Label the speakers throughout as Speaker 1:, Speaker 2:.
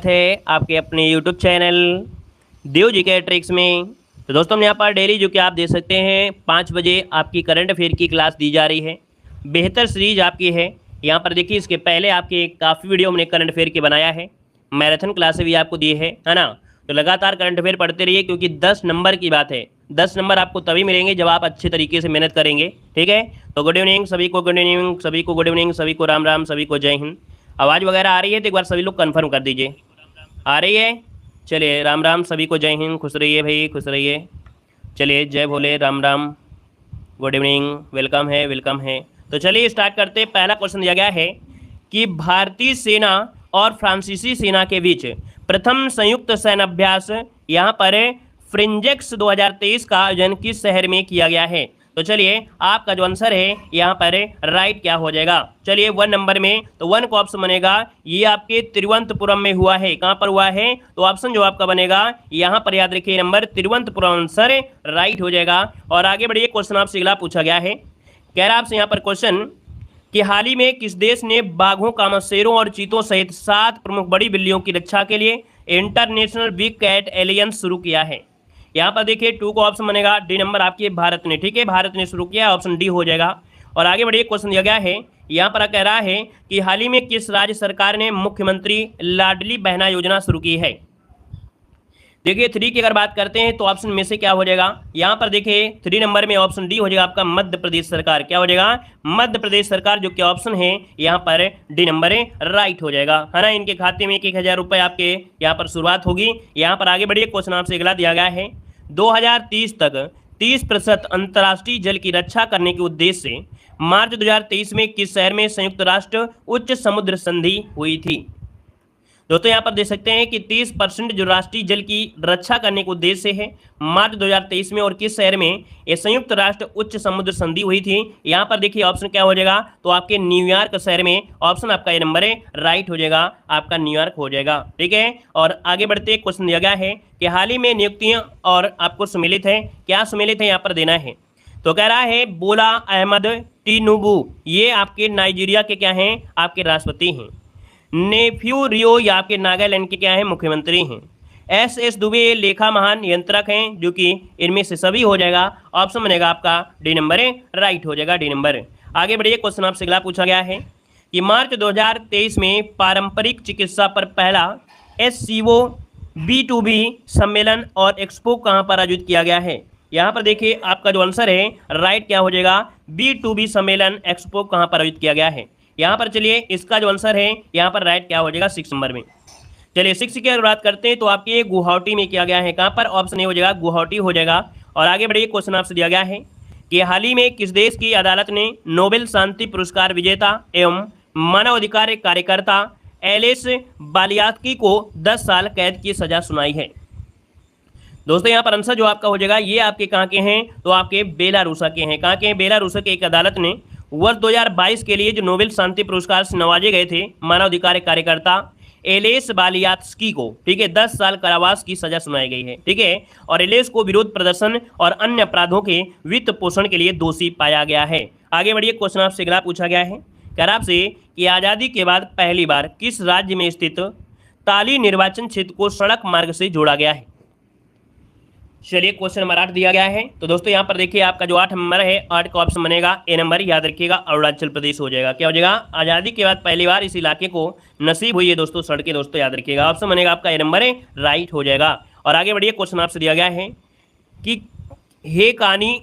Speaker 1: है आपके अपने YouTube चैनल देव जी के ट्रिक्स में। तो दोस्तों हम यहाँ पर डेली जो कि आप देख सकते हैं 5 बजे आपकी करंट अफेयर की क्लास दी जा रही है। बेहतर सीरीज आपकी है। यहाँ पर देखिए इसके पहले आपके काफ़ी वीडियो हमने करंट अफेयर के बनाया है, मैराथन क्लासें भी आपको दी है ना। तो लगातार करंट अफेयर पढ़ते रहिए क्योंकि 10 नंबर की बात है। 10 नंबर आपको तभी मिलेंगे जब आप अच्छे तरीके से मेहनत करेंगे। ठीक है, तो गुड इवनिंग सभी को, गुड इवनिंग सभी को, गुड इवनिंग सभी को, राम राम सभी को, जय हिंद। आवाज़ वगैरह आ रही है तो एक बार सभी लोग कंफर्म कर दीजिए। आ रही है? चलिए राम राम सभी को, जय हिंद, खुश रहिए भाई, खुश रहिए। चलिए जय Bhole, Ram Ram, good evening, welcome है, वेलकम है। तो चलिए स्टार्ट करते। पहला क्वेश्चन दिया गया है कि भारतीय सेना और फ्रांसीसी सेना के बीच प्रथम संयुक्त सैन्य अभ्यास यहाँ पर फ्रिंजेक्स 2023 का आयोजन किस शहर में किया गया है। तो चलिए आपका जो आंसर है यहाँ पर राइट क्या हो जाएगा। चलिए 1 नंबर में, तो 1 का ऑप्शन बनेगा ये आपके तिरुवनंतपुरम में हुआ है। कहाँ पर हुआ है? तो ऑप्शन जो आपका बनेगा यहाँ पर याद रखिए नंबर तिरुवनंतपुरम, आंसर राइट हो जाएगा। और आगे बढ़िए, क्वेश्चन आपसे अगला पूछा गया है, कह रहा आपसे यहाँ पर क्वेश्चन कि हाल ही में किस देश ने बाघों, कामशेरों और चीतों सहित 7 प्रमुख बड़ी बिल्लियों की रक्षा के लिए इंटरनेशनल बिग कैट एलियंस शुरू किया है। यहाँ पर देखिए 2 का ऑप्शन बनेगा, डी नंबर आपके भारत ने। ठीक है, भारत ने शुरू किया, ऑप्शन डी हो जाएगा। और आगे बढ़िए, क्वेश्चन दिया गया है यहाँ पर कह रहा है कि हाल ही में किस राज्य सरकार ने मुख्यमंत्री लाडली बहना योजना शुरू की है। देखिए 3 की अगर बात करते हैं तो ऑप्शन में से क्या हो जाएगा, यहाँ पर देखिए 3 नंबर में ऑप्शन डी हो जाएगा आपका मध्य प्रदेश सरकार। क्या हो जाएगा? मध्य प्रदेश सरकार, जो कि ऑप्शन है यहाँ पर डी नंबर राइट हो जाएगा, है ना। इनके खाते में 1,000 रुपये आपके यहाँ पर शुरुआत होगी। यहाँ पर आगे बढ़िए, क्वेश्चन आपसे अगला दिया गया है 2030 तक 30% अंतर्राष्ट्रीय जल की रक्षा करने के उद्देश्य से मार्च 2023 में किस शहर में संयुक्त राष्ट्र उच्च समुद्र संधि हुई थी। दोस्तों यहाँ पर देख सकते हैं कि 30% जो राष्ट्रीय जल की रक्षा करने के उद्देश्य से है मार्च 2023 में, और किस शहर में ये संयुक्त राष्ट्र उच्च समुद्र संधि हुई थी। यहाँ पर देखिए ऑप्शन क्या हो जाएगा, तो आपके न्यूयॉर्क शहर में, ऑप्शन आपका ये नंबर है राइट हो जाएगा, आपका न्यूयॉर्क हो जाएगा। ठीक है, और आगे बढ़ते क्वेश्चन दिया गया है कि हाल ही में नियुक्तियां और आपको सम्मिलित है, क्या सम्मिलित है यहाँ पर देना है। तो कह रहा है बोला अहमद टिनुबू, ये आपके नाइजीरिया के क्या हैं, आपके राष्ट्रपति हैं। नेफ्यू रियो या आपके नागालैंड के क्या हैं, मुख्यमंत्री हैं। एस दुबे लेखा महान नियंत्रक हैं, जो कि इनमें से सभी हो जाएगा, ऑप्शन बनेगा आपका डी नंबर राइट हो जाएगा, डी नंबर। आगे बढ़िए, क्वेश्चन आपसे अगला पूछा गया है कि मार्च 2023 में पारंपरिक चिकित्सा पर पहला SCO B2B सम्मेलन और एक्सपो कहाँ पर आयोजित किया गया है। यहाँ पर देखिए आपका जो आंसर है राइट क्या हो जाएगा, B2B सम्मेलन एक्सपो कहाँ पर आयोजित किया गया है। यहाँ पर चलिए इसका जो आंसर है यहाँ पर राइट क्या हो जाएगा, 6 नंबर में। चलिए 6 की अगर बात करते हैं तो आपके गुवाहाटी में किया गया है। कहाँ पर? ऑप्शन ए हो जाएगा, गुवाहाटी हो जाएगा। और आगे बढ़िए, क्वेश्चन आपसे दिया गया है कि हाल ही में किस देश की अदालत ने नोबेल शांति पुरस्कार विजेता एवं मानवाधिकार कार्यकर्ता एलिस बालियात्की को 10 साल कैद की सजा सुनाई है। दोस्तों यहाँ पर आंसर जो आपका हो जाएगा, ये आपके कहाँ के हैं, तो आपके बेलारूसा के हैं। कहाँ के हैं? बेलारूसा के एक अदालत ने वर्ष 2022 के लिए जो नोबेल शांति पुरस्कार से नवाजे गए थे मानवाधिकार कार्यकर्ता एलेस बालियात्स्की को, ठीक है, 10 साल कारावास की सजा सुनाई गई है। ठीक है, और एलेस को विरोध प्रदर्शन और अन्य अपराधों के वित्त पोषण के लिए दोषी पाया गया है। आगे बढ़िए, क्वेश्चन आपसे अगला पूछा गया है, कह रहा आपसे कि आज़ादी के बाद पहली बार किस राज्य में स्थित ताली निर्वाचन क्षेत्र को सड़क मार्ग से जोड़ा गया है। चलिए क्वेश्चन नंबर 8 दिया गया है। तो दोस्तों यहाँ पर देखिए आपका जो 8 नंबर है, 8 का ऑप्शन बनेगा ए नंबर, याद रखिएगा अरुणाचल प्रदेश हो जाएगा। क्या हो जाएगा? आज़ादी के बाद पहली बार इस इलाके को नसीब हुई है दोस्तों सड़कें, दोस्तों याद रखिएगा, ऑप्शन बनेगा आपका ए नंबर है राइट हो जाएगा। और आगे बढ़िए, क्वेश्चन आपसे दिया गया है कि हेकानी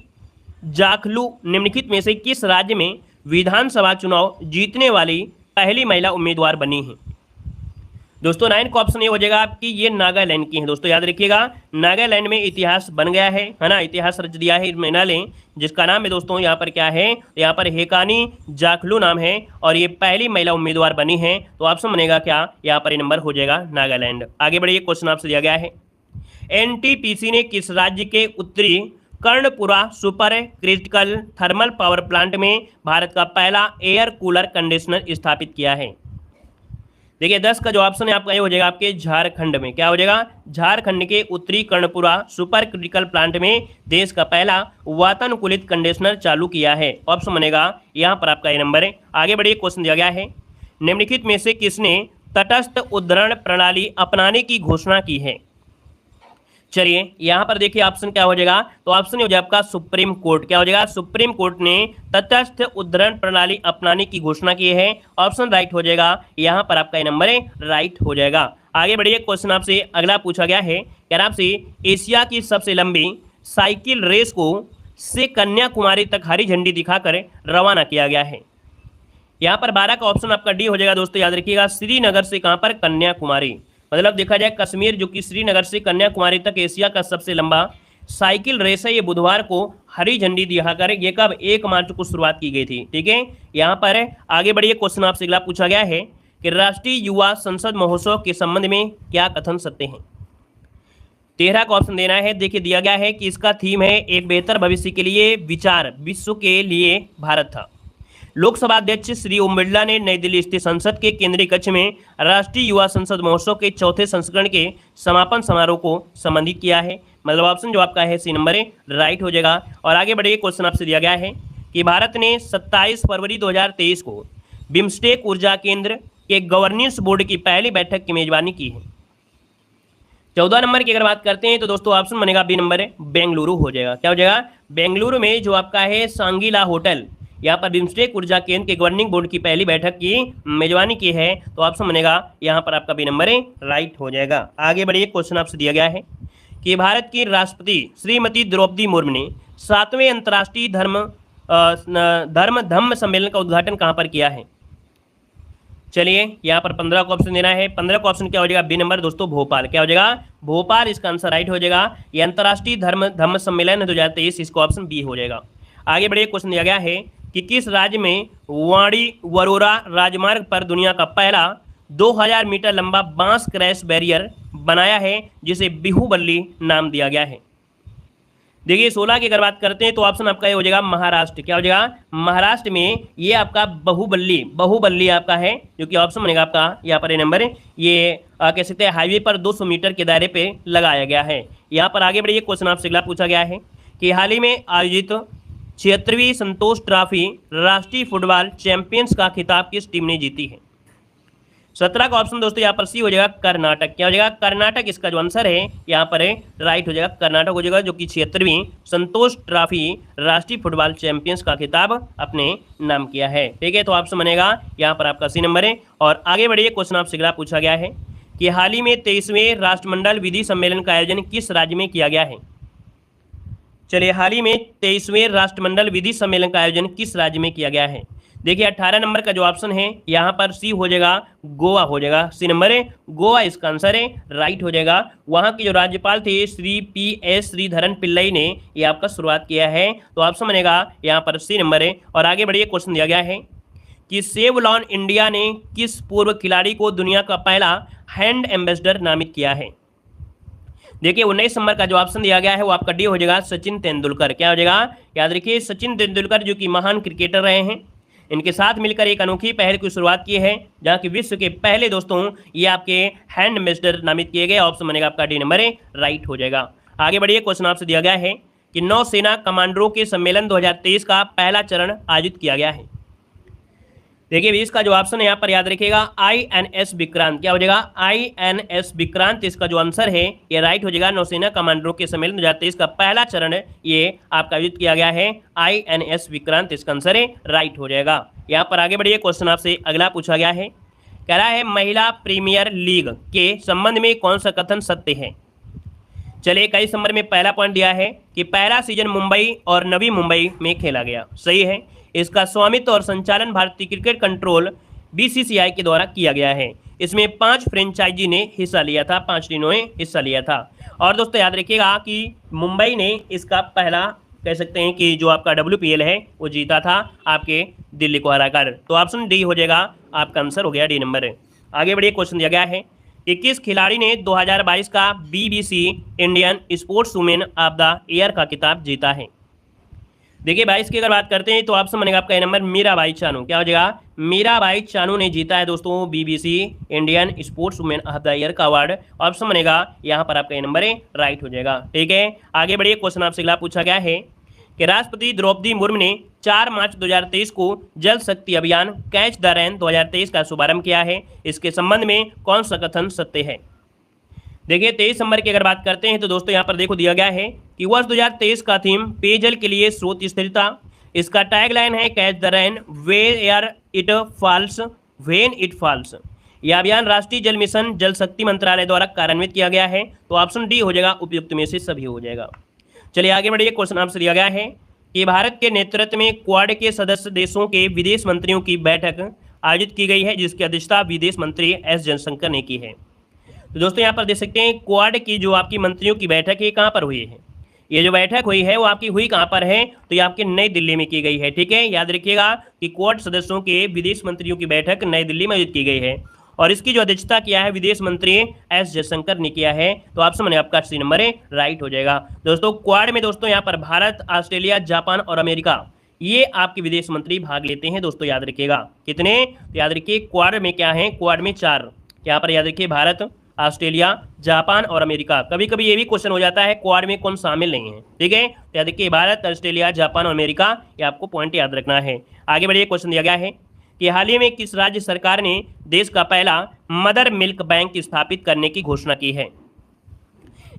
Speaker 1: जाखलू निम्नलिखित में से किस राज्य में विधानसभा चुनाव जीतने वाली पहली महिला उम्मीदवार बनी है। दोस्तों 9 का ऑप्शन ये हो जाएगा आपकी, ये नागालैंड की है। दोस्तों याद रखिएगा, नागालैंड में इतिहास बन गया है ना, इतिहास रच दिया है महिला ने, जिसका नाम है दोस्तों यहाँ पर क्या है, यहाँ पर हेकानी जाखलू नाम है, और ये पहली महिला उम्मीदवार बनी है। तो ऑप्शन बनेगा क्या, यहाँ पर ये नंबर हो जाएगा नागालैंड। आगे बढ़िए, क्वेश्चन आपसे दिया गया है NTPC ने किस राज्य के उत्तरी Karanpura super critical thermal power plant में भारत का पहला एयर कूलर कंडीशनर स्थापित किया है। देखिए 10 का जो ऑप्शन है आपका ये हो जाएगा आपके झारखंड में। क्या हो जाएगा? झारखंड के उत्तरी कर्णपुरा सुपर क्रिटिकल प्लांट में देश का पहला वातानुकूलित कंडीशनर चालू किया है। ऑप्शन बनेगा यहाँ पर आपका ये नंबर है। आगे बढ़िए, क्वेश्चन दिया गया है निम्नलिखित में से किसने तटस्थ उद्धरण प्रणाली अपनाने की घोषणा की है? चलिए यहां पर देखिए ऑप्शन क्या हो जाएगा, तो ऑप्शन हो जाएगा आपका सुप्रीम कोर्ट। क्या हो जाएगा, सुप्रीम कोर्ट ने तटस्थ उद्धरण प्रणाली अपनाने की घोषणा की है। ऑप्शन राइट हो जाएगा, यहां पर आपका ये नंबर है राइट हो जाएगा। आगे बढ़िए, क्वेश्चन आपसे अगला पूछा गया है, क्या आपसे एशिया की सबसे लंबी साइकिल रेस को से कन्याकुमारी तक हरी झंडी दिखाकर रवाना किया गया है? यहाँ पर 12 का ऑप्शन आपका डी हो जाएगा दोस्तों, याद रखिएगा। श्रीनगर से कहाँ पर, कन्याकुमारी, मतलब देखा जाए कश्मीर जो कि श्रीनगर से कन्याकुमारी तक एशिया का सबसे लंबा साइकिल रेस है। ये बुधवार को हरी झंडी दिखाकर, ये कब, 1 मार्च को शुरुआत की गई थी। ठीक है, यहाँ पर आगे बढ़िए, क्वेश्चन आपसे अगला पूछा गया है कि राष्ट्रीय युवा संसद महोत्सव के संबंध में क्या कथन सत्य हैं? 13 का ऑप्शन देना है। देखिए दिया गया है कि इसका थीम है एक बेहतर भविष्य के लिए विचार, विश्व के लिए भारत था। लोकसभा अध्यक्ष श्री ओम बिरला ने नई दिल्ली स्थित संसद के केंद्रीय कक्ष में राष्ट्रीय युवा संसद महोत्सव के 4थे संस्करण के समापन समारोह को संबोधित किया है। मतलब ऑप्शन जो आपका है सी नंबर है राइट हो जाएगा। और आगे बढ़िए, क्वेश्चन आपसे दिया गया है कि भारत ने 27 फरवरी 2023 को बिम्स्टेक ऊर्जा केंद्र के गवर्नेंस बोर्ड की पहली बैठक की मेजबानी की है। 14 नंबर की अगर बात करते हैं तो दोस्तों ऑप्शन बनेगा बी नंबर है बेंगलुरु हो जाएगा। क्या हो जाएगा, बेंगलुरु में जो आपका है सांगीला होटल, यहाँ पर बिम्स्टेक ऊर्जा केंद्र के गवर्निंग बोर्ड की पहली बैठक की मेजबानी की है। तो ऑप्शन बनेगा यहाँ पर आपका बी नंबर है राइट हो जाएगा। आगे बढ़िए, क्वेश्चन आपसे दिया गया है कि भारत की राष्ट्रपति श्रीमती द्रौपदी मुर्मू ने 7वें अंतर्राष्ट्रीय धम्म सम्मेलन का उद्घाटन कहाँ पर किया है? चलिए यहाँ पर 15 का ऑप्शन देना है। 15 का ऑप्शन क्या हो जाएगा, बी नंबर दोस्तों भोपाल। क्या हो जाएगा, भोपाल इसका आंसर राइट हो जाएगा। ये अंतर्राष्ट्रीय धम्म सम्मेलन 2023, इसका ऑप्शन बी हो जाएगा। आगे बढ़िए, क्वेश्चन दिया गया है कि किस राज्य में वाड़ी वरोरा राजमार्ग पर दुनिया का पहला 2000 मीटर लंबा बांस क्रैश बैरियर बनाया है जिसे बिहुबल्ली नाम दिया गया है? देखिए 16 की अगर बात करते हैं तो ऑप्शन आपका ये हो जाएगा महाराष्ट्र। क्या हो जाएगा, महाराष्ट्र में ये आपका बहुबल्ली आपका है, जो कि ऑप्शन बनेगा आपका यहाँ पर ये नंबर है। ये कह सकते हैं हाईवे पर 200 मीटर के दायरे पे लगाया गया है। यहाँ पर आगे बढ़िए, क्वेश्चन आपसे अगला पूछा गया है कि हाल ही में आयोजित 76वीं संतोष ट्रॉफी राष्ट्रीय फुटबॉल चैंपियंस का खिताब किस टीम ने जीती है? 17 का ऑप्शन दोस्तों यहाँ पर सी हो जाएगा कर्नाटक। क्या हो जाएगा, कर्नाटक इसका जो आंसर है यहाँ पर है राइट हो जाएगा, कर्नाटक हो जाएगा, जो कि 76वीं संतोष ट्रॉफी राष्ट्रीय फुटबॉल चैंपियंस का खिताब अपने नाम किया है। ठीक है, तो ऑप्शन बनेगा यहाँ पर आपका सी नंबर है। और आगे बढ़िए, क्वेश्चन आपसे अगला पूछा गया है कि हाल ही में 23वें राष्ट्रमंडल विधि सम्मेलन का आयोजन किस राज्य में किया गया है? चलिए, हाल ही में 23वें राष्ट्रमंडल विधि सम्मेलन का आयोजन किस राज्य में किया गया है? देखिए 18 नंबर का जो ऑप्शन है यहाँ पर सी हो जाएगा, गोवा हो जाएगा। सी नंबर है गोवा इसका आंसर है राइट हो जाएगा। वहाँ के जो राज्यपाल थे श्री PS श्रीधरन पिल्लई ने ये आपका शुरुआत किया है। तो ऑप्शन बनेगा यहाँ पर सी नंबर है। और आगे बढ़िए, क्वेश्चन दिया गया है कि सेव लॉन इंडिया ने किस पूर्व खिलाड़ी को दुनिया का पहला हैंड एम्बेसडर नामित किया है? देखिए 19 नंबर का जो ऑप्शन दिया गया है वो आपका डी हो जाएगा, सचिन तेंदुलकर। क्या हो जाएगा, याद रखिए सचिन तेंदुलकर जो कि महान क्रिकेटर रहे हैं, इनके साथ मिलकर एक अनोखी पहल की शुरुआत की है, जहां कि विश्व के पहले दोस्तों ये आपके हैंड एम्बेसडर नामित किए गए। ऑप्शन बनेगा आपका डी नंबर है राइट हो जाएगा। आगे बढ़िए, क्वेश्चन आपसे दिया गया है कि नौसेना कमांडरों के सम्मेलन 2023 का पहला चरण आयोजित किया गया है। देखिए 20 का जो ऑप्शन है यहाँ पर याद रखिएगा, INS विक्रांत। क्या हो जाएगा, INS विक्रांत इसका जो आंसर है ये राइट हो जाएगा। नौसेना कमांडरों के सम्मेलन 2023 का पहला चरण ये आपका आयोजित किया गया है, INS विक्रांत इसका आंसर है राइट हो जाएगा। यहाँ पर आगे बढ़िए, क्वेश्चन आपसे अगला पूछा गया है, कह रहा है महिला प्रीमियर लीग के संबंध में कौन सा कथन सत्य है? चलिए 21 नंबर में पहला पॉइंट दिया है कि पहला सीजन मुंबई और नवी मुंबई में खेला गया, सही है। इसका स्वामित्व और संचालन भारतीय क्रिकेट कंट्रोल BCCI के द्वारा किया गया है। इसमें 5 फ्रेंचाइजी ने हिस्सा लिया था, 5 टीमों ने हिस्सा लिया था। और दोस्तों याद रखिएगा कि मुंबई ने इसका पहला कह सकते हैं कि जो आपका WPL है वो जीता था आपके दिल्ली को हराकर। तो ऑप्शन डी हो जाएगा, आपका आंसर हो गया डी नंबर है। आगे बढ़िए, क्वेश्चन दिया गया है कि किस खिलाड़ी ने 2022 का BBC Indian sports women of the year का खिताब जीता है? देखिए 22 की अगर बात करते हैं तो ऑप्शन बनेगा आपका नंबर मीराबाई चानू। क्या हो जाएगा, मीराबाई चानू ने जीता है दोस्तों BBC Indian sports women of the year का अवार्ड। ऑप्शन बनेगा यहाँ पर आपका नंबर है राइट हो जाएगा। ठीक है, आगे बढ़िए, क्वेश्चन आपसे अगला पूछा गया है कि राष्ट्रपति द्रौपदी मुर्मू ने 4 मार्च 2023 को जल शक्ति अभियान कैच द रेन 2023 का शुभारंभ किया है। इसके संबंध में कौन सा कथन सत्य है? देखिए 23 नंबर की अगर बात करते हैं तो दोस्तों यहाँ पर देखो दिया गया है कि वर्ष 2023 का थीम पेयजल के लिए स्रोत स्थिरता। इसका टैगलाइन है catch the rain where it falls when it falls. यह अभियान राष्ट्रीय जल मिशन जल शक्ति मंत्रालय द्वारा कार्यान्वित किया गया है। तो ऑप्शन डी हो जाएगा, उपयुक्त में से सभी हो जाएगा। चलिए आगे बढ़िए। क्वेश्चन आपसे दिया गया है कि भारत के नेतृत्व में क्वाड के सदस्य देशों के विदेश मंत्रियों की बैठक आयोजित की गई है, जिसकी अध्यक्षता विदेश मंत्री एस जयशंकर ने की है। तो दोस्तों यहाँ पर देख सकते हैं क्वाड की जो आपकी मंत्रियों की बैठक है कहाँ पर हुई है। ये जो बैठक हुई है वो आपकी हुई कहाँ पर है, तो ये आपके नई दिल्ली में की गई है। ठीक है, याद रखिएगा कि क्वाड सदस्यों के विदेश मंत्रियों की बैठक नई दिल्ली में आयोजित की गई है और इसकी जो अध्यक्षता किया है विदेश मंत्री एस जयशंकर ने किया है। तो ऑप्शन में आपका सी नंबर है राइट हो जाएगा। दोस्तों क्वाड में दोस्तों यहाँ पर भारत, ऑस्ट्रेलिया, जापान और अमेरिका ये आपके विदेश मंत्री भाग लेते हैं। दोस्तों याद रखिएगा कितने, तो याद रखिए क्वाड में क्या है, क्वाड में 4। यहाँ पर याद रखिए भारत, ऑस्ट्रेलिया, जापान और अमेरिका। कभी कभी ये भी क्वेश्चन हो जाता है क्वाड में कौन शामिल नहीं है। ठीक है, तो याद रखिए भारत, ऑस्ट्रेलिया, जापान और अमेरिका, ये आपको पॉइंट याद रखना है। आगे बढ़िए। क्वेश्चन दिया गया है कि हाल ही में किस राज्य सरकार ने देश का पहला मदर मिल्क बैंक स्थापित करने की घोषणा की है?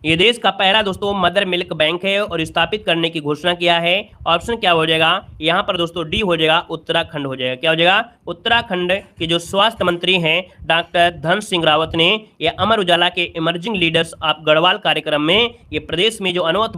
Speaker 1: ये देश का पहला दोस्तों मदर मिल्क बैंक है और स्थापित करने की घोषणा किया है। ऑप्शन क्या हो जाएगा यहाँ पर दोस्तों, डी हो जाएगा, उत्तराखंड हो जाएगा। क्या हो जाएगा? उत्तराखंड के जो स्वास्थ्य मंत्री हैं डॉक्टर धन सिंह रावत ने ये अमर उजाला के इमर्जिंग लीडर्स ऑफ गढ़वाल कार्यक्रम में ये प्रदेश में जो अनाथ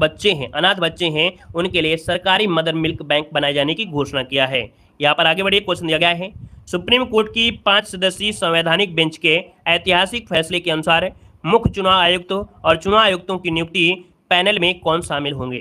Speaker 1: बच्चे हैं उनके लिए सरकारी मदर मिल्क बैंक बनाए जाने की घोषणा किया है। यहाँ पर आगे बढ़िए। क्वेश्चन दिया गया है सुप्रीम कोर्ट की 5 सदस्यीय संवैधानिक बेंच के ऐतिहासिक फैसले के अनुसार मुख्य चुनाव आयुक्त और चुनाव आयुक्तों की नियुक्ति पैनल में कौन शामिल होंगे?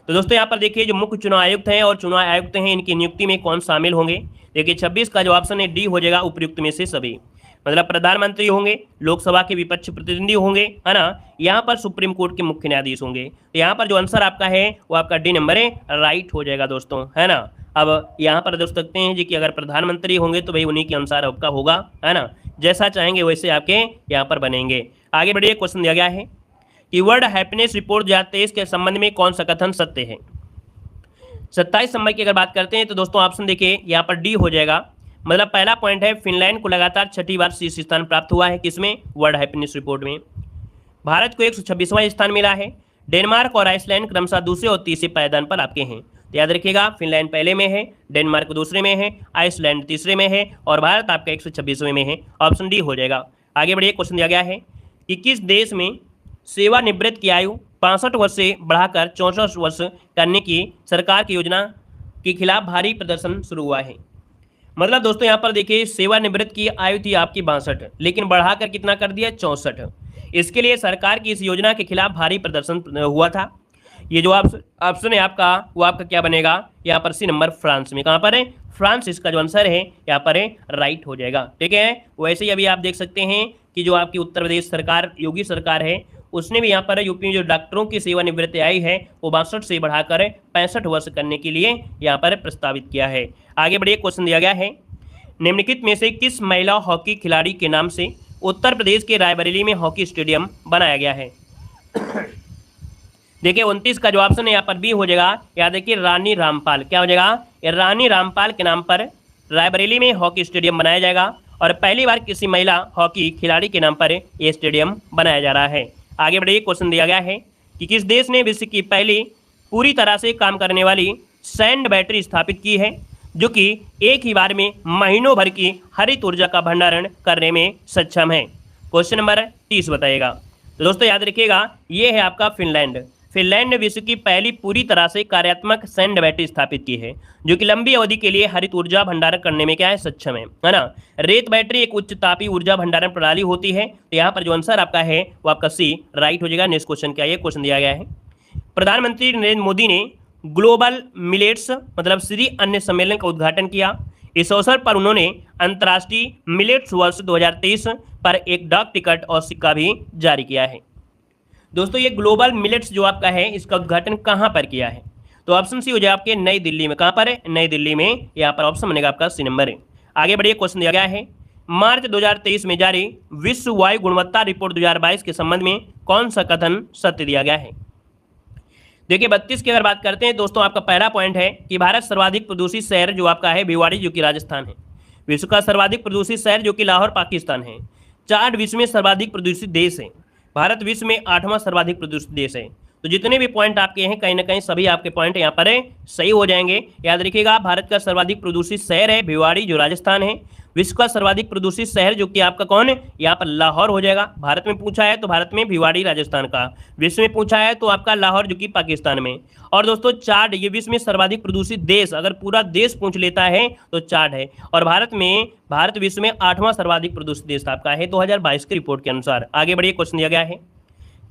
Speaker 1: तो दोस्तों यहाँ पर देखिए जो मुख्य चुनाव आयुक्त हैं और चुनाव आयुक्त हैं इनकी नियुक्ति में कौन शामिल होंगे? देखिए 26 का जो ऑप्शन है डी हो जाएगा, उपयुक्त में से सभी। मतलब प्रधानमंत्री होंगे, लोकसभा के विपक्ष प्रतिनिधि होंगे, है ना, यहाँ पर सुप्रीम कोर्ट के मुख्य न्यायाधीश होंगे। तो यहाँ पर जो आंसर आपका है वो आपका डी नंबर है राइट हो जाएगा दोस्तों, है ना। अब यहाँ पर दोस्त सकते हैं जी कि अगर प्रधानमंत्री होंगे तो भाई उन्हीं के अनुसार आपका होगा, है ना, जैसा चाहेंगे वैसे आपके यहाँ पर बनेंगे। आगे बढ़िए। क्वेश्चन दिया गया है कि वर्ल्ड हैप्पीनेस रिपोर्ट 2023 के संबंध में कौन सा कथन सत्य है? 27 नंबर की अगर बात करते हैं तो दोस्तों ऑप्शन देखिए यहाँ पर डी हो जाएगा। मतलब पहला पॉइंट है फिनलैंड को लगातार 6ठी बार शीर्ष स्थान प्राप्त हुआ है, किसमें? वर्ल्ड हैप्पीनेस रिपोर्ट में। भारत को 126वां स्थान मिला है। डेनमार्क और आइसलैंड क्रमशः दूसरे और तीसरे पायदान पर आपके हैं। तो याद रखिएगा फिनलैंड पहले में है, डेनमार्क दूसरे में है, आइसलैंड तीसरे में है और भारत आपका 126वें में है। ऑप्शन डी हो जाएगा। आगे बढ़िए। क्वेश्चन दिया गया है कि किस देश में सेवानिवृत्त की आयु 65 वर्ष से बढ़ाकर 64 वर्ष करने की सरकार की योजना के खिलाफ भारी प्रदर्शन शुरू हुआ है? मतलब दोस्तों यहाँ पर देखिए सेवानिवृत्त की आयु थी आपकी 62, लेकिन बढ़ाकर कितना कर दिया? 64। इसके लिए सरकार की इस योजना के खिलाफ भारी प्रदर्शन हुआ था। ये जो ऑप्शन है आपका वो आपका क्या बनेगा? यहाँ पर सी नंबर फ्रांस में। कहाँ पर है? फ्रांस इसका जो आंसर है यहाँ पर है राइट हो जाएगा। ठीक है, वैसे ही अभी आप देख सकते हैं कि जो आपकी उत्तर प्रदेश सरकार, योगी सरकार है, उसने भी यहाँ पर यूपी में जो डॉक्टरों की सेवानिवृत्ति आई है वो 62 से बढ़ाकर 65 वर्ष करने के लिए यहाँ पर प्रस्तावित किया है। आगे बढ़िए। क्वेश्चन दिया गया है निम्नलिखित में से किस महिला हॉकी खिलाड़ी के नाम से उत्तर प्रदेश के रायबरेली में हॉकी स्टेडियम बनाया गया है? देखिए 29 का जो ऑप्शन है यहाँ पर बी हो जाएगा। याद देखिए रानी रामपाल। क्या हो जाएगा? रानी रामपाल के नाम पर रायबरेली में हॉकी स्टेडियम बनाया जाएगा और पहली बार किसी महिला हॉकी खिलाड़ी के नाम पर ये स्टेडियम बनाया जा रहा है। आगे बढ़िए। क्वेश्चन दिया गया है कि किस देश ने विश्व की पहली पूरी तरह से काम करने वाली सैंड बैटरी स्थापित की है जो कि एक ही बार में महीनों भर की हरित ऊर्जा का भंडारण करने में सक्षम है? क्वेश्चन नंबर 30 बताइएगा। तो दोस्तों याद रखिएगा ये है आपका फिनलैंड। फिनलैंड ने विश्व की पहली पूरी तरह से कार्यात्मक सैंड बैटरी स्थापित की है जो कि लंबी अवधि के लिए हरित ऊर्जा भंडारण करने में क्या है? सक्षम है ना। रेत बैटरी एक उच्च तापीय ऊर्जा भंडारण प्रणाली होती है। तो यहाँ पर जो आंसर आपका है वो आपका सी राइट हो जाएगा। नेक्स्ट क्वेश्चन क्या है? क्वेश्चन दिया गया है प्रधानमंत्री नरेंद्र मोदी ने ग्लोबल मिलेट्स मतलब श्री अन्न सम्मेलन का उद्घाटन किया। इस अवसर पर उन्होंने अंतर्राष्ट्रीय मिलेट्स वर्ष 2023 पर एक डाक टिकट और सिक्का भी जारी किया है। दोस्तों ये ग्लोबल मिलेट्स जो आपका है इसका उद्घाटन कहाँ पर किया है? तो ऑप्शन सी हो जाए आपके नई दिल्ली में। कहाँ पर है? नई दिल्ली में। यहाँ पर ऑप्शन बनेगा आपका सी नंबर है। आगे बढ़िए। क्वेश्चन दिया गया है मार्च 2023 में जारी विश्व वायु गुणवत्ता रिपोर्ट 2022 के संबंध में कौन सा कथन सत्य दिया गया है? देखिए 32 की अगर बात करते हैं दोस्तों, आपका पहला पॉइंट है कि भारत सर्वाधिक प्रदूषित शहर जो आपका है भिवाड़ी जो कि राजस्थान है। विश्व का सर्वाधिक प्रदूषित शहर जो कि लाहौर पाकिस्तान है। चार्ट विश्व में सर्वाधिक प्रदूषित देश है। भारत विश्व में 8वां सर्वाधिक प्रदूषित देश है। तो जितने भी पॉइंट आपके हैं कहीं ना कहीं सभी आपके पॉइंट यहाँ पर सही हो जाएंगे। याद रखिएगा, भारत का सर्वाधिक प्रदूषित शहर है भिवाड़ी जो राजस्थान है। विश्व का सर्वाधिक प्रदूषित शहर जो कि आपका कौन है, यहाँ पर लाहौर हो जाएगा। भारत में पूछा है तो भारत में भिवाड़ी राजस्थान का, विश्व में पूछा है तो आपका लाहौर जो कि पाकिस्तान में। और दोस्तों चार्ट, ये विश्व में सर्वाधिक प्रदूषित देश अगर पूरा देश पूछ लेता है तो चार्ट है। और भारत विश्व में 8वां सर्वाधिक प्रदूषित देश आपका है 2022 की रिपोर्ट के अनुसार। आगे बढ़िए, क्वेश्चन दिया गया है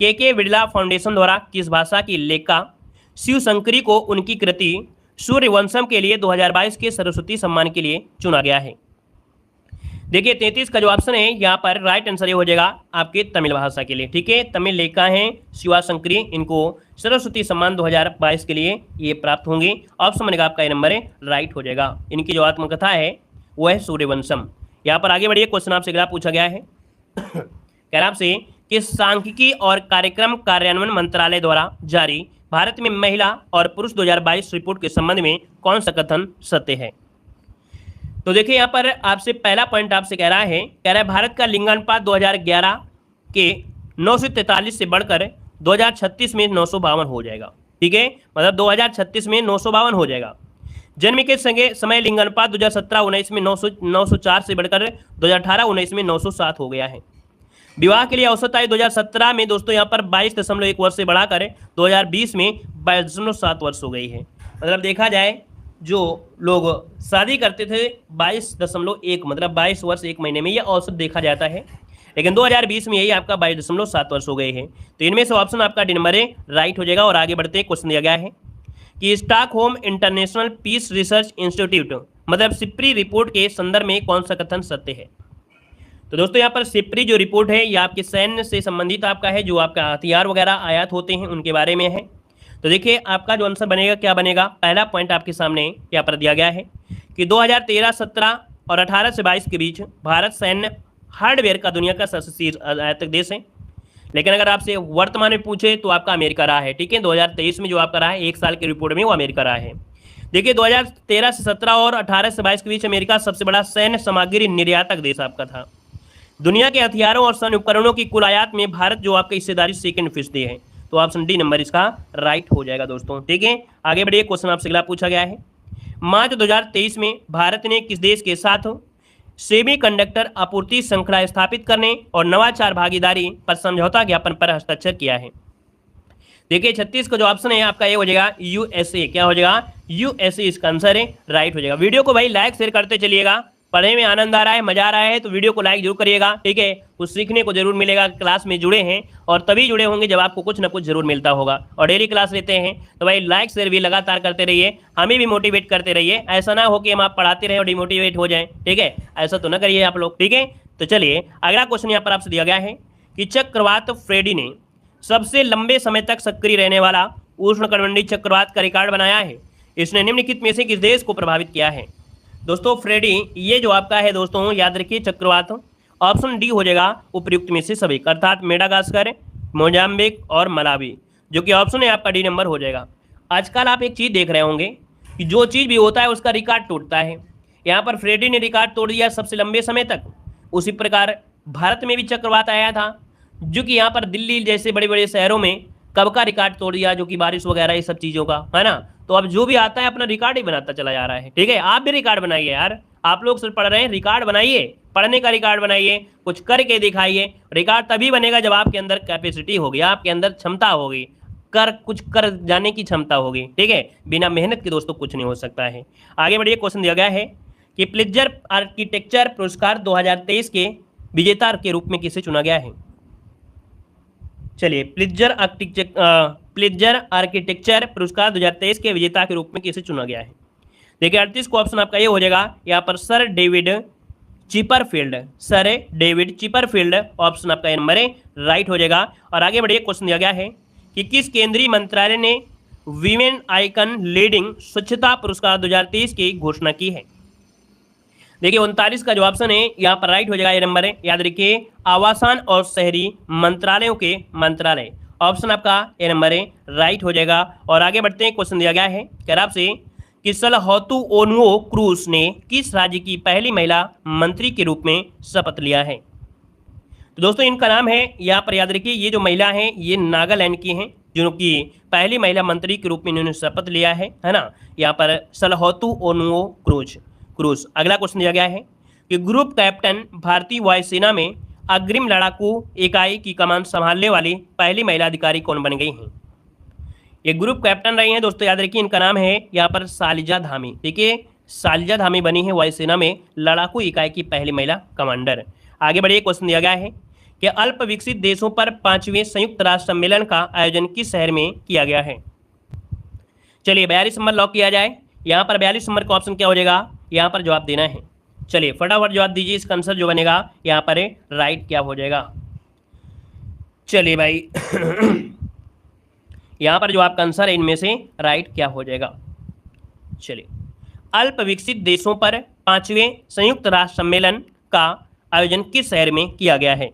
Speaker 1: के बिरला फाउंडेशन द्वारा किस भाषा की लेखिका शिव शंकरी को उनकी कृति सूर्यवंशम के लिए 2022 के सरस्वती सम्मान के लिए चुना गया है। देखिए 33 का जो ऑप्शन है यहाँ पर राइट आंसर ये हो जाएगा आपके तमिल भाषा के लिए। ठीक है, तमिल लेखिका हैं शिवा शंकरी, इनको सरस्वती सम्मान 2022 के लिए ये प्राप्त होंगे। ऑप्शन बनेगा आपका ये नंबर है, राइट हो जाएगा। इनकी जो आत्मकथा है वो है सूर्यवंशम। यहाँ पर आगे बढ़िए, क्वेश्चन आपसे अगला पूछा गया है कह रहा आपसे कि सांख्यिकी और कार्यक्रम कार्यान्वयन मंत्रालय द्वारा जारी भारत में महिला और पुरुष 2022 रिपोर्ट के संबंध में कौन सा कथन सत्य है। तो देखिए यहाँ पर आपसे पहला पॉइंट आपसे कह रहा है भारत का लिंगानुपात 2011 के 943 से बढ़कर 2036 में 952 हो जाएगा। ठीक है, मतलब 2036 में 952 हो जाएगा। जन्म के समय लिंगानुपात 2017-19 में 904 से बढ़कर 2018-19 में 907 हो गया है। विवाह के लिए औसत आयु 2017 में दोस्तों यहाँ पर 22.1 वर्ष से बढ़ाकर 2020 में 22.7 वर्ष हो गई है। मतलब देखा जाए जो लोग शादी करते थे 22.1 मतलब 22 वर्ष 1 महीने में, यह औसत देखा जाता है। लेकिन 2020 में यही आपका 22.7 वर्ष हो गए हैं। तो इनमें से ऑप्शन आपका डी नंबर राइट हो जाएगा। और आगे बढ़ते क्वेश्चन दिया गया है कि Stockholm International Peace Research Institute मतलब सिप्री रिपोर्ट के संदर्भ में कौन सा कथन सत्य है। तो दोस्तों यहाँ पर सिप्री जो रिपोर्ट है यह आपके सैन्य से संबंधित आपका है, जो आपका हथियार वगैरह आयात होते हैं उनके बारे में है। तो देखिए आपका जो आंसर बनेगा क्या बनेगा, पहला पॉइंट आपके सामने यहाँ पर दिया गया है कि 2013-17 और 18 से 22 के बीच भारत सैन्य हार्डवेयर का दुनिया का सबसे शीर्ष आयातक देश है। लेकिन अगर आपसे वर्तमान में पूछे तो आपका अमेरिका रहा है। ठीक है, 2023 में जो आपका रहा है 1 साल की रिपोर्ट में वो अमेरिका रहा है। देखिए 2013 से 17 और 18 से 22 के बीच अमेरिका सबसे बड़ा सैन्य सामग्री निर्यातक देश आपका था। दुनिया के हथियारों और सैन्य उपकरणों की कुल आयात में भारत जो आपका हिस्सेदारी 2% है। तो ऑप्शन डी नंबर इसका राइट हो जाएगा दोस्तों। ठीक है, आगे बढ़िए, क्वेश्चन आपसे अगला पूछा गया है मार्च 2023 में भारत ने किस देश के साथ सेमीकंडक्टर आपूर्ति श्रृंखला स्थापित करने और नवाचार भागीदारी पर समझौता ज्ञापन पर हस्ताक्षर किया है। देखिए 36 का जो ऑप्शन है आपका ये हो जाएगा यूएसए। क्या हो जाएगा, यूएसए इसका आंसर है, राइट हो जाएगा। वीडियो को भाई लाइक शेयर करते चलिएगा। पढ़ने में आनंद आ रहा है, मजा आ रहा है तो वीडियो को लाइक जरूर करिएगा। ठीक है, कुछ सीखने को जरूर मिलेगा। क्लास में जुड़े हैं और तभी जुड़े होंगे जब आपको कुछ ना कुछ जरूर मिलता होगा। और डेली क्लास लेते हैं तो भाई लाइक शेयर भी लगातार करते रहिए, हमें भी मोटिवेट करते रहिए। ऐसा ना हो कि हम आप पढ़ाते रहें और डिमोटिवेट हो जाएं। ठीक है, ऐसा तो ना करिए आप लोग। ठीक है, तो चलिए अगला क्वेश्चन यहाँ पर आपसे दिया गया है कि चक्रवात फ्रेडी ने सबसे लंबे समय तक सक्रिय रहने वाला उष्णकटिबंधीय चक्रवात का रिकॉर्ड बनाया है। इसने निम्नलिखित में से किस देश को प्रभावित किया है। दोस्तों फ्रेडी ये जो आपका है दोस्तों याद रखिए चक्रवात, ऑप्शन डी हो जाएगा उपयुक्त में से सभी, अर्थात मेडागास्कर, मोजाम्बिक और मलावी, जो कि ऑप्शन है आपका डी नंबर हो जाएगा। आजकल आप एक चीज़ देख रहे होंगे कि जो चीज़ भी होता है उसका रिकॉर्ड टूटता है। यहाँ पर फ्रेडी ने रिकॉर्ड तोड़ दिया सबसे लंबे समय तक। उसी प्रकार भारत में भी चक्रवात आया था जो कि यहाँ पर दिल्ली जैसे बड़े बड़े शहरों में कब का रिकॉर्ड तोड़ दिया, जो कि बारिश वगैरह ये सब चीज़ों का है ना। तो अब जो भी आता है अपना रिकॉर्ड ही बनाता चला जा रहा है। ठीक है, आप भी रिकॉर्ड बनाइए यार, आप लोग सिर्फ पढ़ रहे हैं, रिकॉर्ड बनाइए, पढ़ने का रिकॉर्ड बनाइए, कुछ करके दिखाइए। रिकॉर्ड तभी बनेगा जब आपके अंदर कैपेसिटी होगी, आपके अंदर क्षमता होगी, कुछ कर जाने की क्षमता होगी। ठीक है, बिना मेहनत के दोस्तों कुछ नहीं हो सकता है। आगे बढ़िए, क्वेश्चन दिया गया है कि प्लिट्जर आर्किटेक्चर पुरस्कार 2023 के विजेता के रूप में किसे चुना गया है। चलिए प्लिट्जर आर्किटेक्चर पुरस्कार 2023 के विजेता के रूप में किसे चुना गया है। देखिए 38 को ऑप्शन आपका ये हो जाएगा यहाँ पर सर डेविड चिपरफील्ड ऑप्शन आपका नंबर है, राइट हो जाएगा। और आगे बढ़िए, क्वेश्चन दिया गया है कि किस केंद्रीय मंत्रालय ने वीमेन आइकन लीडिंग स्वच्छता पुरस्कार 2023 की घोषणा की है। देखिए 39 का जो ऑप्शन है यहाँ पर राइट हो जाएगा, ये नंबर है, याद रखिए आवासन और शहरी मंत्रालयों के मंत्रालय ऑप्शन आपका ए नंबर है राइट हो जाएगा। और आगे बढ़ते हैं, क्वेश्चन दिया गया है कह रहा आपसे कि सलहोतु ओनुओ क्रूज ने किस राज्य की पहली महिला मंत्री के रूप में शपथ लिया है। तो दोस्तों इनका नाम है, यहाँ पर याद रखिए, ये जो महिला हैं ये नागालैंड की हैं, जो कि पहली महिला मंत्री के रूप में इन्होंने शपथ लिया है ना। यहाँ पर सलहोतु ओनुओ क्रूज। अगला क्वेश्चन दिया गया है कि ग्रुप कैप्टन भारतीय वायुसेना में अग्रिम लड़ाकू इकाई की कमान संभालने वाली पहली महिला अधिकारी कौन बन गई हैं। ये ग्रुप कैप्टन रही हैं दोस्तों, याद रखिए इनका नाम है यहाँ पर शालिजा धामी। देखिए शालिजा धामी बनी है वायुसेना में लड़ाकू इकाई की पहली महिला कमांडर। आगे बढ़िए, क्वेश्चन दिया गया है कि अल्प विकसित देशों पर 5वें संयुक्त राष्ट्र सम्मेलन का आयोजन किस शहर में किया गया है। चलिए 42 नंबर लॉक किया जाए। यहाँ पर 42 नंबर का ऑप्शन क्या हो जाएगा, यहाँ पर जवाब देना है। चलिए फटाफट जवाब दीजिए, इसका आंसर जो बनेगा यहाँ पर राइट क्या हो जाएगा। चलिए भाई यहाँ पर जो आपका आंसर है इनमें से राइट क्या हो जाएगा। चलिए अल्प विकसित देशों पर 5वें संयुक्त राष्ट्र सम्मेलन का आयोजन किस शहर में किया गया है।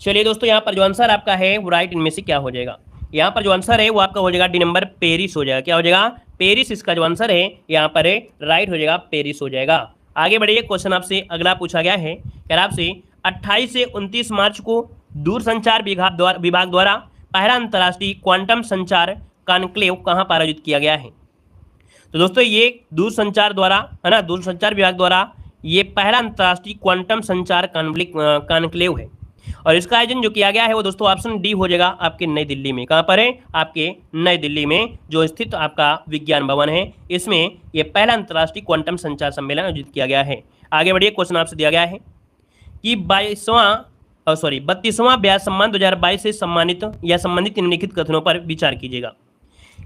Speaker 1: चलिए दोस्तों यहाँ पर जो आंसर आपका है वो राइट इनमें से क्या हो जाएगा। यहाँ पर जो आंसर है वो आपका हो जाएगा डी नंबर पेरिस हो जाएगा। क्या हो जाएगा, पेरिस इसका जो आंसर है यहाँ पर राइट हो जाएगा, पेरिस हो जाएगा। आगे बढ़िए, क्वेश्चन आपसे अगला पूछा गया है कह रहा आपसे 28 से 29 मार्च को दूरसंचार विभाग द्वारा पहला अंतर्राष्ट्रीय क्वांटम संचार कॉन्क्लेव कहाँ पर आयोजित किया गया है। तो दोस्तों ये दूरसंचार द्वारा है ना, दूरसंचार विभाग द्वारा ये पहला अंतर्राष्ट्रीय क्वांटम संचार कॉन्क्लेव है। और इसका आयोजन जो किया गया है वो दोस्तों ऑप्शन डी हो जाएगा आपके नई दिल्ली में। कहाँ पर है, आपके नई दिल्ली में जो स्थित आपका विज्ञान भवन है, इसमें ये पहला अंतर्राष्ट्रीय क्वांटम संचार सम्मेलन आयोजित किया गया है। आगे बढ़िए, क्वेश्चन आपसे दिया गया है कि 32वां ब्याज सम्मान 2022 से सम्मानित या संबंधित निम्नलिखित कथनों पर विचार कीजिएगा।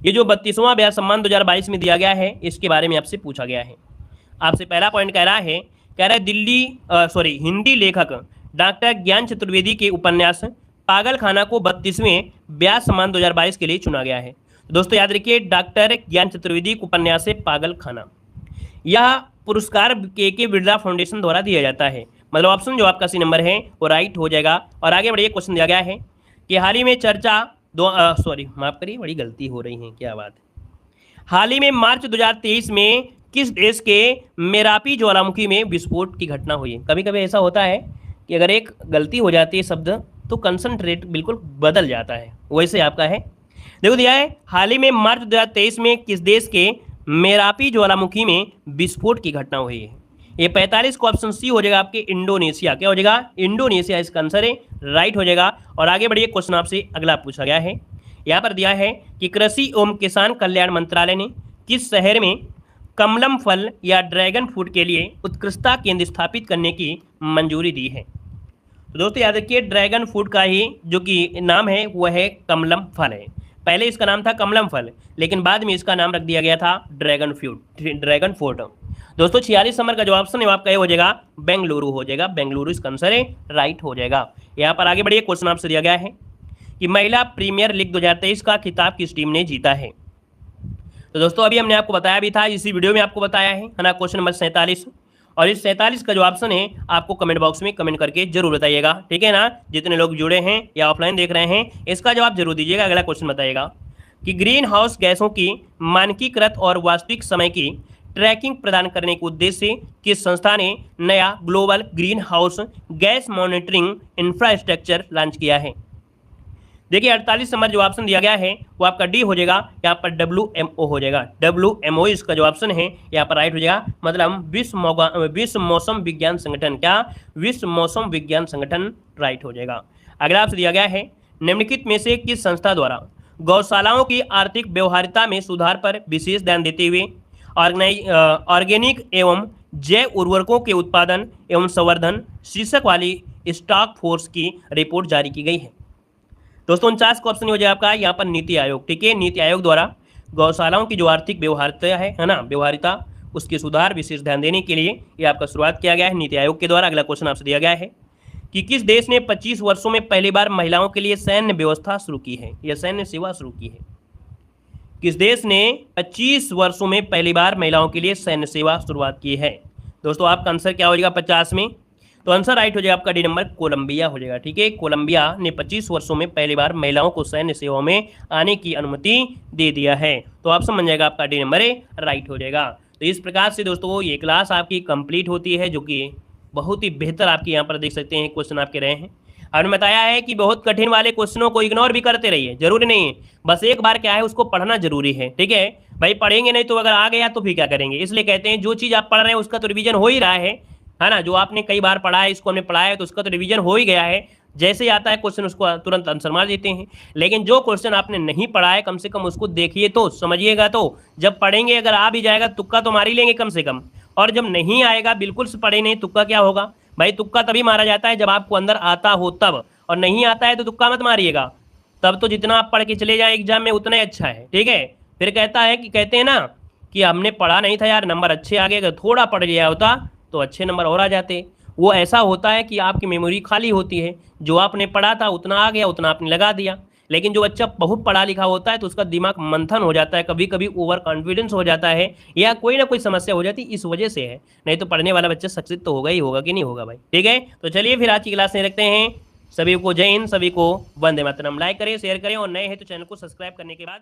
Speaker 1: ये जो 32वां ब्याज सम्मान 2022 में दिया गया है इसके बारे में आपसे पूछा गया है। आपसे पहला पॉइंट कह रहा है हिंदी लेखक डॉक्टर ज्ञान चतुर्वेदी के उपन्यास पागलखाना को 32वें ब्याज सम्मान 2022 के लिए चुना गया है। तो दोस्तों याद रखिए डॉक्टर ज्ञान चतुर्वेदी के उपन्यास है पागलखाना। यह पुरस्कार के बिरला फाउंडेशन द्वारा दिया जाता है। मतलब ऑप्शन जो आपका सी नंबर है वो राइट हो जाएगा। और आगे बढ़िए, क्वेश्चन दिया गया है कि हाल ही में माफ करिए बड़ी गलती हो रही है, क्या बात है। हाल ही में मार्च 2023 में किस देश के मेरापी ज्वालामुखी में विस्फोट की घटना हुई है। कभी कभी ऐसा होता है कि अगर एक गलती हो जाती है शब्द तो कंसंट्रेट बिल्कुल बदल जाता है, वैसे आपका है। देखो दिया है हाल ही में मार्च 2023 में किस देश के मेरापी ज्वालामुखी में विस्फोट की घटना हुई है। ये 45 को ऑप्शन सी हो जाएगा आपके इंडोनेशिया। क्या हो जाएगा, इंडोनेशिया इसका आंसर है, राइट हो जाएगा। और आगे बढ़िए, क्वेश्चन आपसे अगला पूछा गया है। यहाँ पर दिया है कि कृषि एवं किसान कल्याण मंत्रालय ने किस शहर में कमलम फल या ड्रैगन फ्रूट के लिए उत्कृष्टता केंद्र स्थापित करने की मंजूरी दी है। तो दोस्तों याद रखिए ड्रैगन फ्रूट का ही जो कि नाम है वह है कमलम फल है। पहले इसका नाम था कमलम फल, लेकिन बाद में इसका नाम रख दिया गया था ड्रैगन फ्रूट। दोस्तों 46 नंबर का जो ऑप्शन है आपका ये हो जाएगा बेंगलुरु हो जाएगा, बेंगलुरु इसका आंसर है, राइट हो जाएगा। यहाँ पर आगे बढ़िए, क्वेश्चन आपसे दिया गया है कि महिला प्रीमियर लीग 2023 का खिताब किस टीम ने जीता है। तो दोस्तों अभी हमने आपको बताया भी था, इसी वीडियो में आपको बताया है ना, क्वेश्चन नंबर 47। और इस 47 का जो ऑप्शन है आपको कमेंट बॉक्स में कमेंट करके जरूर बताइएगा, ठीक है ना। जितने लोग जुड़े हैं या ऑफलाइन देख रहे हैं इसका जवाब जरूर दीजिएगा। अगला क्वेश्चन बताइएगा कि ग्रीन हाउस गैसों की मानकीकृत और वास्तविक समय की ट्रैकिंग प्रदान करने के उद्देश्य से किस संस्था ने नया global green house gas monitoring infrastructure launch किया है। देखिए 48 नंबर जो ऑप्शन दिया गया है वो आपका डी हो जाएगा, यहाँ पर WMO हो जाएगा। WMO इसका जो ऑप्शन है यहाँ पर राइट हो जाएगा, मतलब विश्व मौसम विज्ञान संगठन। क्या, विश्व मौसम विज्ञान संगठन, राइट हो जाएगा। अगला आपसे दिया गया है निम्नलिखित में से किस संस्था द्वारा गौशालाओं की आर्थिक व्यवहारिता में सुधार पर विशेष ध्यान देते हुए ऑर्गेनिक एवं जैव उर्वरकों के उत्पादन एवं संवर्धन शीर्षक वाली स्टॉक फोर्स की रिपोर्ट जारी की गई है। दोस्तों 49 का ऑप्शन हो जाएगा आपका यहाँ पर नीति आयोग, ठीक है। नीति आयोग द्वारा गौशालाओं की जो आर्थिक व्यवहारिता है ना, व्यवहारिता, उसके सुधार विशेष ध्यान देने के लिए ये आपका शुरुआत किया गया है नीति आयोग के द्वारा। अगला क्वेश्चन आपसे दिया गया है कि किस देश ने 25 वर्षों में पहली बार महिलाओं के लिए सैन्य व्यवस्था शुरू की है या सैन्य सेवा शुरू की है। किस देश ने 25 वर्षों में पहली बार महिलाओं के लिए सैन्य सेवा शुरुआत की है। दोस्तों आपका आंसर क्या हो जाएगा 50 में। तो आंसर राइट हो जाएगा आपका डी नंबर, कोलंबिया हो जाएगा। ठीक है, कोलंबिया ने 25 वर्षों में पहली बार महिलाओं को सैन्य सेवा में आने की अनुमति दे दिया है। तो ऑप्शन बन जाएगा आपका डी नंबर ए राइट हो जाएगा। तो इस प्रकार से दोस्तों ये क्लास आपकी कंप्लीट होती है, जो कि बहुत ही बेहतर आपकी यहाँ पर देख सकते हैं क्वेश्चन आपके रहे हैं। हमने बताया है कि बहुत कठिन वाले क्वेश्चनों को इग्नोर भी करते रहिए, जरूरी नहीं है, बस एक बार क्या है उसको पढ़ना जरूरी है। ठीक है भाई, पढ़ेंगे नहीं तो अगर आ गया तो फिर क्या करेंगे। इसलिए कहते हैं जो चीज़ आप पढ़ रहे हैं उसका तो रिवीजन हो ही रहा है ना। जो आपने कई बार पढ़ा है, इसको हमने पढ़ाया है तो उसका तो रिवीजन हो ही गया है। जैसे ही आता है क्वेश्चन उसको तुरंत आंसर मार देते हैं। लेकिन जो क्वेश्चन आपने नहीं पढ़ा है कम से कम उसको देखिए तो, समझिएगा तो। जब पढ़ेंगे अगर आ भी जाएगा तुक्का तो मार ही लेंगे कम से कम। और जब नहीं आएगा, बिल्कुल से पढ़े नहीं, तुक्का क्या होगा भाई। तुक्का तभी मारा जाता है जब आपको अंदर आता हो तब, और नहीं आता है तो तुक्का मत मारिएगा। तब तो जितना आप पढ़ के चले जाए एग्जाम में उतना ही अच्छा है। ठीक है, फिर कहते हैं ना कि हमने पढ़ा नहीं था यार, नंबर अच्छे आ गए, अगर थोड़ा पढ़ लिया होता तो अच्छे नंबर और आ जाते। वो ऐसा होता है कि आपकी मेमोरी खाली होती है, जो आपने पढ़ा था उतना आ गया, उतना आपने लगा दिया। लेकिन जो बच्चा बहुत पढ़ा लिखा होता है तो उसका दिमाग मंथन हो जाता है, कभी कभी ओवर कॉन्फिडेंस हो जाता है, या कोई ना कोई समस्या हो जाती है, इस वजह से है। नहीं तो पढ़ने वाला बच्चा सक्सेस तो होगा ही होगा, कि नहीं होगा भाई। ठीक है, तो चलिए फिर आज की क्लास में रखते हैं। सभी को जय हिंद, सभी को वंदे मातरम। लाइक करें, शेयर करें, और नए हैं तो चैनल को सब्सक्राइब करने के बाद